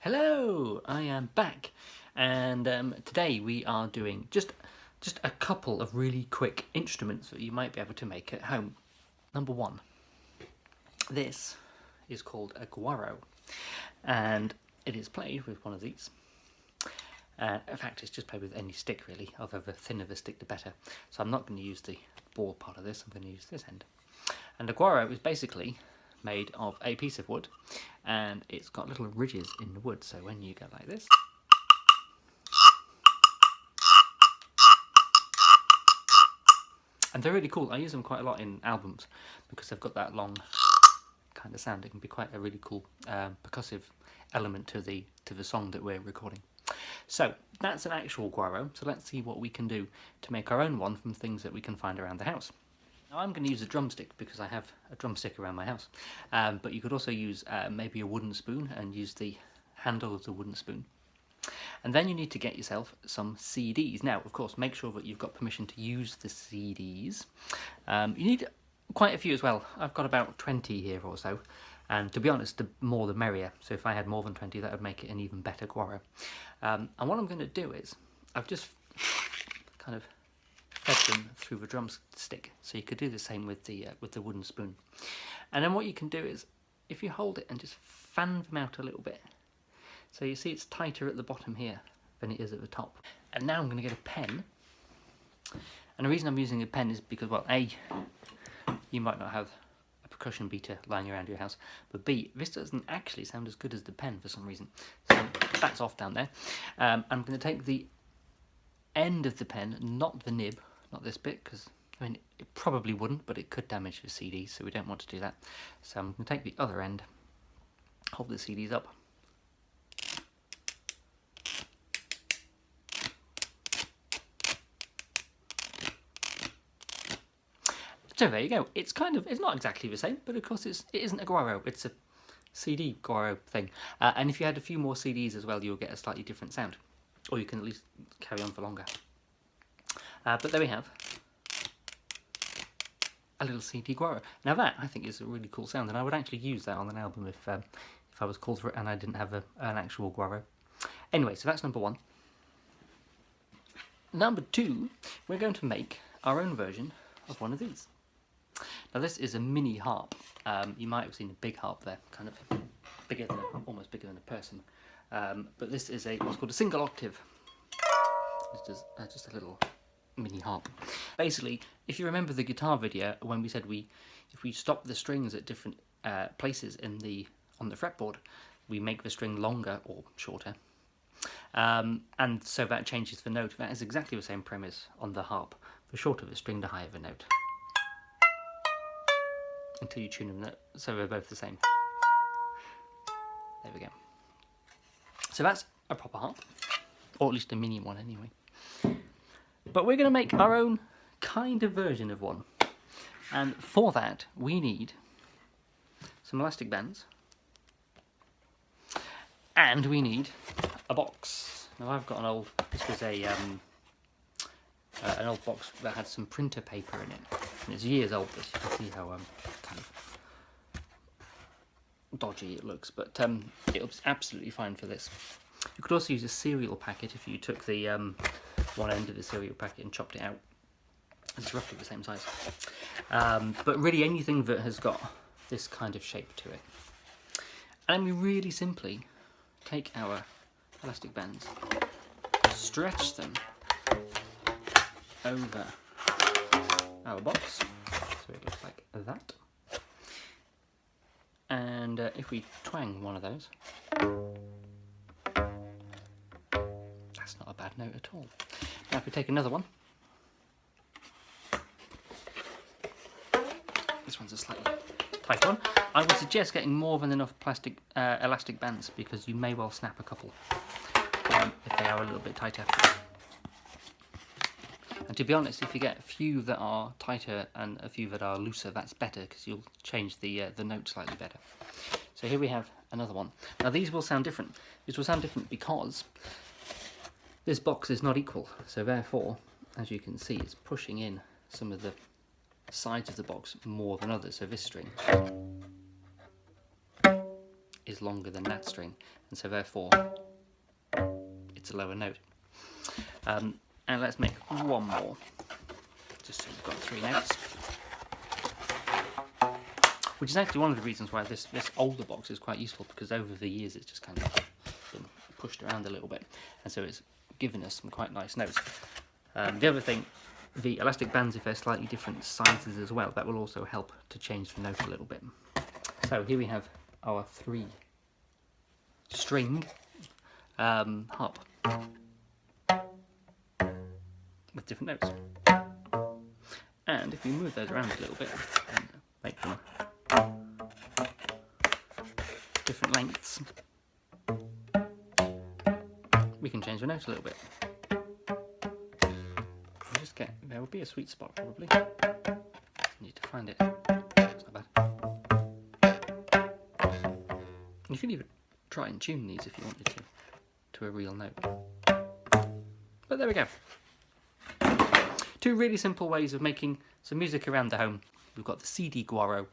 Hello, I am back, and today we are doing just a couple of really quick instruments that you might be able to make at home. Number one, this is called a guaro, and it is played with one of these. In fact, it's just played with any stick really, although the thinner the stick the better. So I'm not going to use the ball part of this, I'm going to use this end. And a guaro is basically made of a piece of wood, and it's got little ridges in the wood, so when you go like this, and they're really cool. I use them quite a lot in albums because they've got that long kind of sound. It can be quite a really cool percussive element to the song that we're recording. So that's an actual guaro, so let's see what we can do to make our own one from things that we can find around the house. Now I'm going to use a drumstick because I have a drumstick around my house, but you could also use maybe a wooden spoon and use the handle of the wooden spoon. And then you need to get yourself some CDs. Now, of course, make sure that you've got permission to use the CDs. You need quite a few as well. I've got about 20 here or so, and to be honest, the more the merrier. So if I had more than 20, that would make it an even better guaro. And what I'm going to do is, I've just kind of fed them through the drumstick, so you could do the same with the wooden spoon. And then what you can do is, if you hold it and just fan them out a little bit, so you see it's tighter at the bottom here than it is at the top. And now I'm going to get a pen, and the reason I'm using a pen is because, well, A, you might not have a percussion beater lying around your house, but B, this doesn't actually sound as good as the pen for some reason, so that's off down there. I'm going to take the end of the pen, not the nib, not this bit, because I mean it probably wouldn't, but it could damage the CDs, so we don't want to do that. So I'm going to take the other end, hold the CDs up, so there you go. It's not exactly the same, but of course it isn't a guaro, it's a CD guaro thing. And if you had a few more CDs as well, you'll get a slightly different sound, or you can at least carry on for longer. But there we have a little CD guaro. Now that, I think, is a really cool sound, and I would actually use that on an album if I was called for it and I didn't have an actual guaro. Anyway, so that's number one. Number two, we're going to make our own version of one of these. Now this is a mini harp. You might have seen a big harp there, kind of bigger than almost bigger than a person. But this is what's called a single octave. It's just a little mini harp. Basically, if you remember the guitar video when we said if we stop the strings at different places on the fretboard, we make the string longer or shorter, and so that changes the note. That is exactly the same premise on the harp. The shorter the string, the higher the note, until you tune them so they're both the same. There we go. So that's a proper harp, or at least a mini one anyway. But we're going to make our own kind of version of one, and for that we need some elastic bands, and we need a box. Now I've got this was an old box that had some printer paper in it, and it's years old, but you can see how kind of dodgy it looks, but it was absolutely fine for this. You could also use a cereal packet if you took the one end of the cereal packet and chopped it out. It's roughly the same size. But really anything that has got this kind of shape to it. And then we really simply take our elastic bands, stretch them over our box, so it looks like that. And if we twang one of those, that's not a bad note at all. Now if we take another one, this one's a slightly tight one. I would suggest getting more than enough elastic bands, because you may well snap a couple if they are a little bit tighter. And to be honest, if you get a few that are tighter and a few that are looser, that's better, because you'll change the note slightly better. So here we have another one. Now these will sound different. These will sound different because this box is not equal, so therefore, as you can see, it's pushing in some of the sides of the box more than others. So this string is is longer than that string, and so therefore it's a lower note. And let's make one more, just so we've got 3 notes. Which is actually one of the reasons why this older box is quite useful, because over the years it's just kind of been pushed around a little bit, and so it's given us some quite nice notes. The other thing, the elastic bands, if they're slightly different sizes as well, that will also help to change the note a little bit. So here we have our 3-string harp with different notes. And if we move those around a little bit and make them different lengths, we can change the note a little bit. There will be a sweet spot probably. Need to find it. It's not bad. You could even try and tune these if you wanted to a real note. But there we go. 2 really simple ways of making some music around the home. We've got the CD Guaro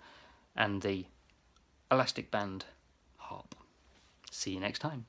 and the elastic band harp. See you next time.